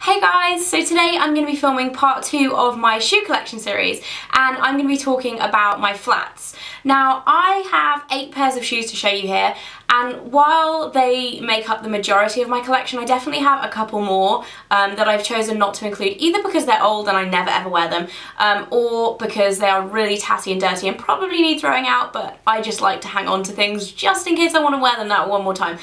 Hey guys, so today I'm going to be filming part 2 of my shoe collection series and I'm going to be talking about my flats. Now I have 8 pairs of shoes to show you here, and while they make up the majority of my collection, I definitely have a couple more that I've chosen not to include, either because they're old and I never ever wear them, or because they are really tatty and dirty and probably need throwing out, but I just like to hang on to things just in case I want to wear them that one more time.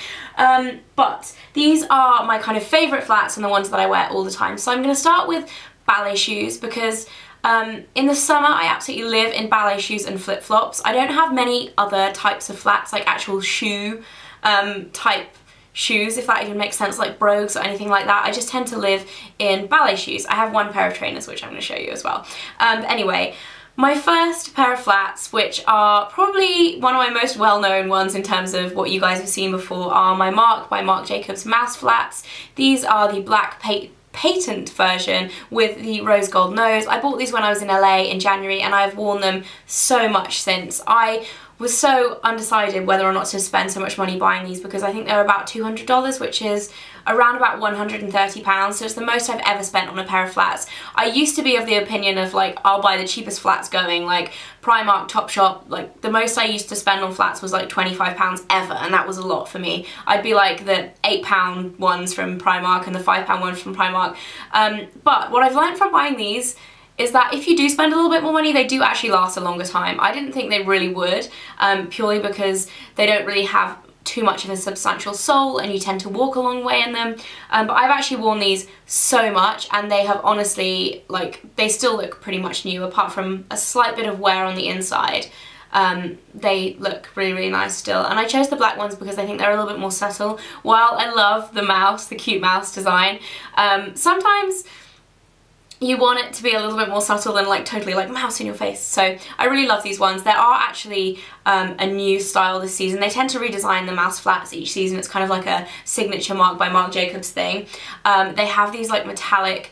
But these are my kind of favourite flats and the ones that I wear all the time. So I'm going to start with ballet shoes because in the summer I absolutely live in ballet shoes and flip-flops. I don't have many other types of flats, like actual shoe type shoes, if that even makes sense, like brogues or anything like that. I just tend to live in ballet shoes. I have one pair of trainers which I'm going to show you as well. Anyway, my first pair of flats, which are probably one of my most well-known ones in terms of what you guys have seen before, are my Marc by Marc Jacobs Mouse flats. These are the black patent version with the rose gold nose. I bought these when I was in LA in January and I've worn them so much since. I was so undecided whether or not to spend so much money buying these because I think they're about $200, which is around about £130, so it's the most I've ever spent on a pair of flats. I used to be of the opinion of like, I'll buy the cheapest flats going, like Primark, Topshop. Like the most I used to spend on flats was like £25 ever, and that was a lot for me. I'd be like the £8 ones from Primark and the £5 ones from Primark. But what I've learned from buying these is that if you do spend a little bit more money, they do actually last a longer time. I didn't think they really would, purely because they don't really have too much of a substantial sole and you tend to walk a long way in them, but I've actually worn these so much and they have honestly, like, they still look pretty much new apart from a slight bit of wear on the inside. They look really, really nice still, and I chose the black ones because I think they're a little bit more subtle. While I love the mouse, the cute mouse design, sometimes you want it to be a little bit more subtle than like totally like mouse in your face. So I really love these ones. There are actually a new style this season. They tend to redesign the mouse flats each season. It's kind of like a signature Marc by Marc Jacobs thing. They have these like metallic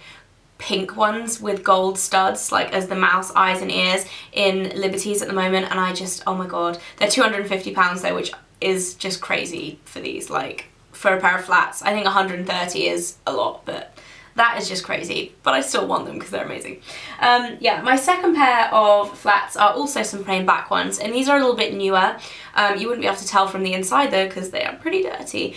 pink ones with gold studs like as the mouse eyes and ears in Liberties at the moment, and I just, oh my god, they're £250 though, which is just crazy for these. Like for a pair of flats, I think 130 is a lot, but that is just crazy, but I still want them because they're amazing. Yeah, my second pair of flats are also some plain black ones, and these are a little bit newer. You wouldn't be able to tell from the inside though because they are pretty dirty.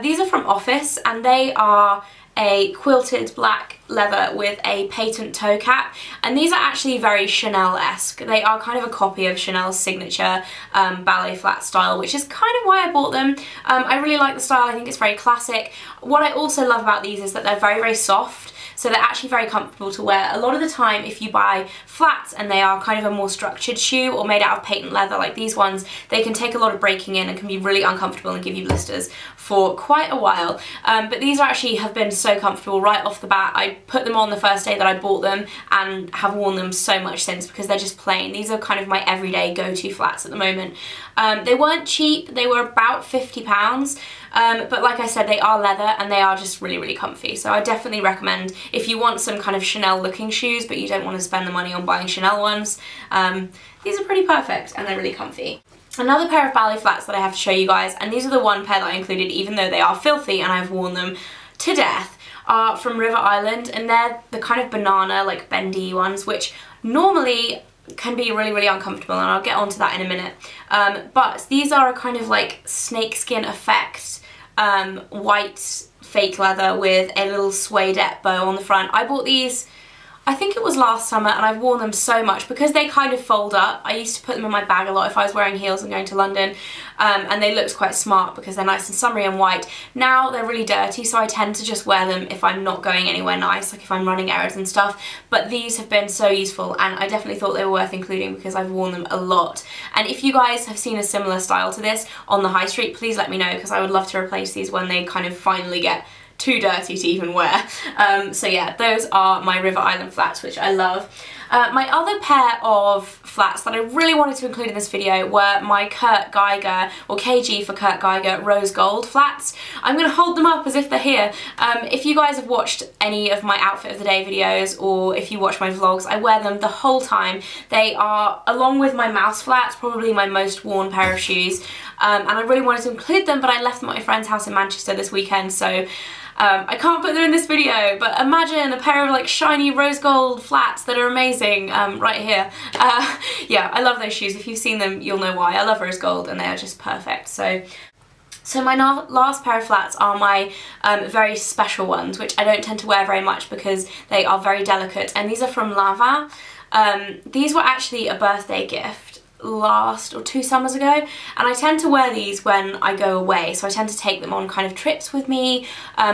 These are from Office and they are a quilted black leather with a patent toe cap, and these are actually very Chanel-esque. They are kind of a copy of Chanel's signature ballet flat style, which is kind of why I bought them. I really like the style. I think it's very classic. What I also love about these is that they're very, very soft. So they're actually very comfortable to wear. A lot of the time if you buy flats and they are kind of a more structured shoe or made out of patent leather like these ones, they can take a lot of breaking in and can be really uncomfortable and give you blisters for quite a while. But these actually have been so comfortable right off the bat. I put them on the first day that I bought them and have worn them so much since because they're just plain. These are kind of my everyday go-to flats at the moment. They weren't cheap, they were about £50. But like I said, they are leather and they are just really, really comfy. So I definitely recommend if you want some kind of Chanel looking shoes but you don't want to spend the money on buying Chanel ones, these are pretty perfect and they're really comfy. Another pair of ballet flats that I have to show you guys, and these are the one pair that I included even though they are filthy and I've worn them to death, are from River Island, and they're the kind of banana, like bendy ones, which normally can be really, really uncomfortable, and I'll get onto that in a minute. But these are a kind of like snakeskin effect, white fake leather with a little suede bow on the front. I bought these, I think it was last summer, and I've worn them so much because they kind of fold up. I used to put them in my bag a lot if I was wearing heels and going to London, and they looked quite smart because they're nice and summery and white. Now they're really dirty, so I tend to just wear them if I'm not going anywhere nice, like if I'm running errands and stuff. But these have been so useful and I definitely thought they were worth including because I've worn them a lot. And if you guys have seen a similar style to this on the high street, please let me know because I would love to replace these when they kind of finally get too dirty to even wear. So yeah, those are my River Island flats, which I love. My other pair of flats that I really wanted to include in this video were my Kurt Geiger, or KG for Kurt Geiger, rose gold flats. I'm going to hold them up as if they're here. If you guys have watched any of my outfit of the day videos, or if you watch my vlogs, I wear them the whole time. They are, along with my mouse flats, probably my most worn pair of shoes. And I really wanted to include them, but I left them at my friend's house in Manchester this weekend, so I can't put them in this video, but imagine a pair of like shiny rose gold flats that are amazing right here. Yeah, I love those shoes. If you've seen them, you'll know why. I love rose gold and they are just perfect. So my last pair of flats are my very special ones, which I don't tend to wear very much because they are very delicate, and these are from Lava. These were actually a birthday gift last or 2 summers ago, and I tend to wear these when I go away, so I tend to take them on kind of trips with me,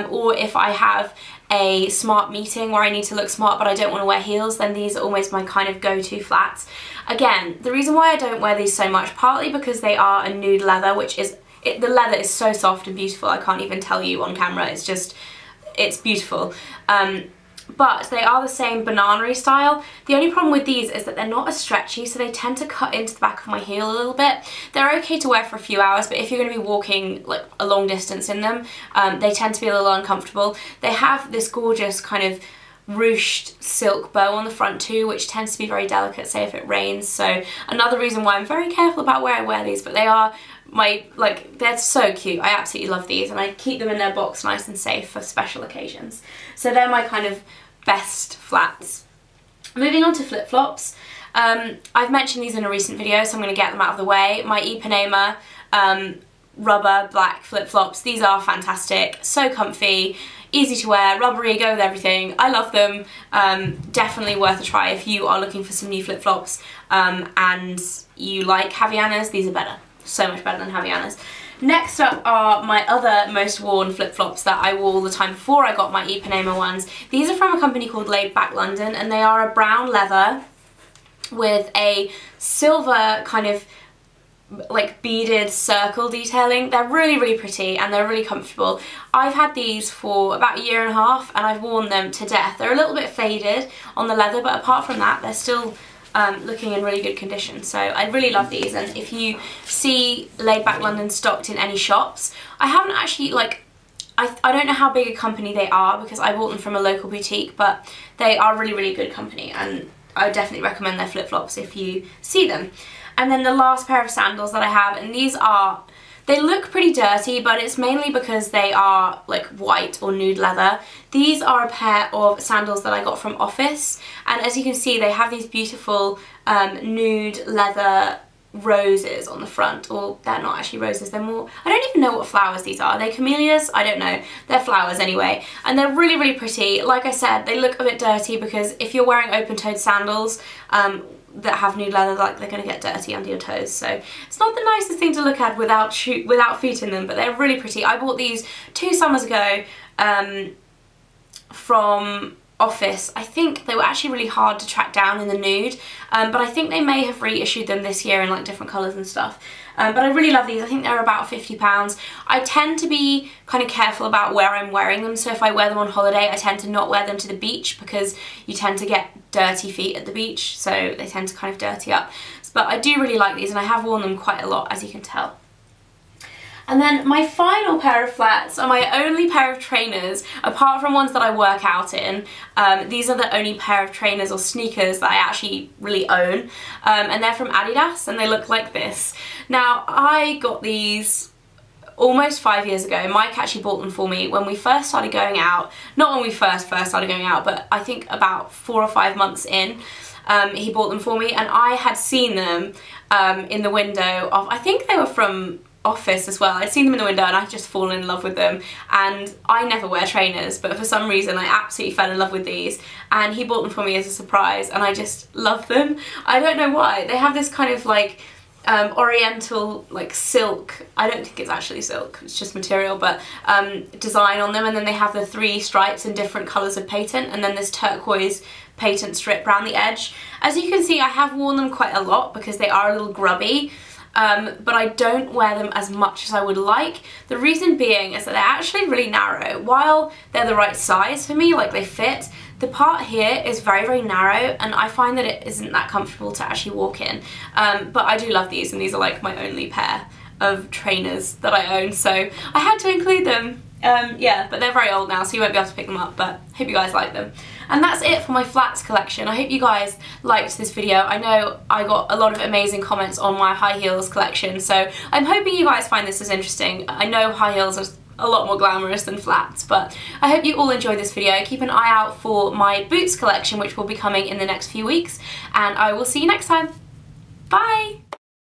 or if I have a smart meeting where I need to look smart but I don't want to wear heels, then these are almost my kind of go-to flats. Again, the reason why I don't wear these so much, partly because they are a nude leather, which is, the leather is so soft and beautiful, I can't even tell you on camera, it's just, it's beautiful. But they are the same banana-y style. The only problem with these is that they're not as stretchy, so they tend to cut into the back of my heel a little bit. They're okay to wear for a few hours, but if you're going to be walking like a long distance in them, they tend to be a little uncomfortable. They have this gorgeous kind of ruched silk bow on the front too, which tends to be very delicate, say if it rains. So another reason why I'm very careful about where I wear these, but they are they're so cute. I absolutely love these, and I keep them in their box nice and safe for special occasions. So they're my kind of best flats. Moving on to flip-flops. I've mentioned these in a recent video, so I'm going to get them out of the way. My Ipanema rubber black flip-flops. These are fantastic, so comfy, easy to wear, rubbery, go with everything. I love them. Definitely worth a try if you are looking for some new flip-flops and you like Havaianas. These are better. So much better than Havaianas. Next up are my other most worn flip-flops that I wore all the time before I got my Ipanema ones. These are from a company called Laid Back London, and they are a brown leather with a silver kind of like beaded circle detailing. They're really, really pretty and they're really comfortable. I've had these for about 1.5 years and I've worn them to death. They're a little bit faded on the leather, but apart from that, they're still looking in really good condition. So I really love these, and if you see Laid Back London stocked in any shops, I haven't actually, like, I don't know how big a company they are because I bought them from a local boutique, but they are really, really good company, and I would definitely recommend their flip-flops if you see them. And then the last pair of sandals that I have, and these are, they look pretty dirty, but it's mainly because they are like white or nude leather. These are a pair of sandals that I got from Office, and as you can see they have these beautiful nude leather roses on the front. Or they're not actually roses, they're more, I don't even know what flowers these are. Are they camellias? I don't know. They're flowers anyway, and they're really, really pretty. Like I said, they look a bit dirty because if you're wearing open-toed sandals that have nude leather, like, they're going to get dirty under your toes, so it's not the nicest thing to look at without feet in them, but they're really pretty. I bought these 2 summers ago from Office. I think they were actually really hard to track down in the nude, but I think they may have reissued them this year in like different colours and stuff. But I really love these. I think they're about £50. I tend to be kind of careful about where I'm wearing them, so if I wear them on holiday I tend to not wear them to the beach because you tend to get dirty feet at the beach, so they tend to kind of dirty up. But I do really like these, and I have worn them quite a lot, as you can tell. And then my final pair of flats are my only pair of trainers, apart from ones that I work out in. These are the only pair of trainers or sneakers that I actually really own, and they're from Adidas, and they look like this. Now, I got these almost 5 years ago. Mike actually bought them for me when we first started going out. Not when we first started going out, but I think about 4 or 5 months in. He bought them for me, and I had seen them in the window of, I think they were from Office as well. I'd seen them in the window and I'd just fallen in love with them, and I never wear trainers, but for some reason I absolutely fell in love with these, and he bought them for me as a surprise, and I just love them. I don't know why. They have this kind of like oriental like silk, I don't think it's actually silk, it's just material, but design on them, and then they have the 3 stripes in different colours of patent, and then this turquoise patent strip around the edge. As you can see, I have worn them quite a lot because they are a little grubby. But I don't wear them as much as I would like. The reason being is that they're actually really narrow. While they're the right size for me, like they fit, the part here is very, very narrow, and I find that it isn't that comfortable to actually walk in. But I do love these, and these are like my only pair of trainers that I own, so I had to include them. Yeah, but they're very old now, so you won't be able to pick them up, but hope you guys like them. And that's it for my flats collection. I hope you guys liked this video. I know I got a lot of amazing comments on my high heels collection, so I'm hoping you guys find this as interesting. I know high heels are a lot more glamorous than flats. But I hope you all enjoyed this video. Keep an eye out for my boots collection, which will be coming in the next few weeks, and I will see you next time. Bye!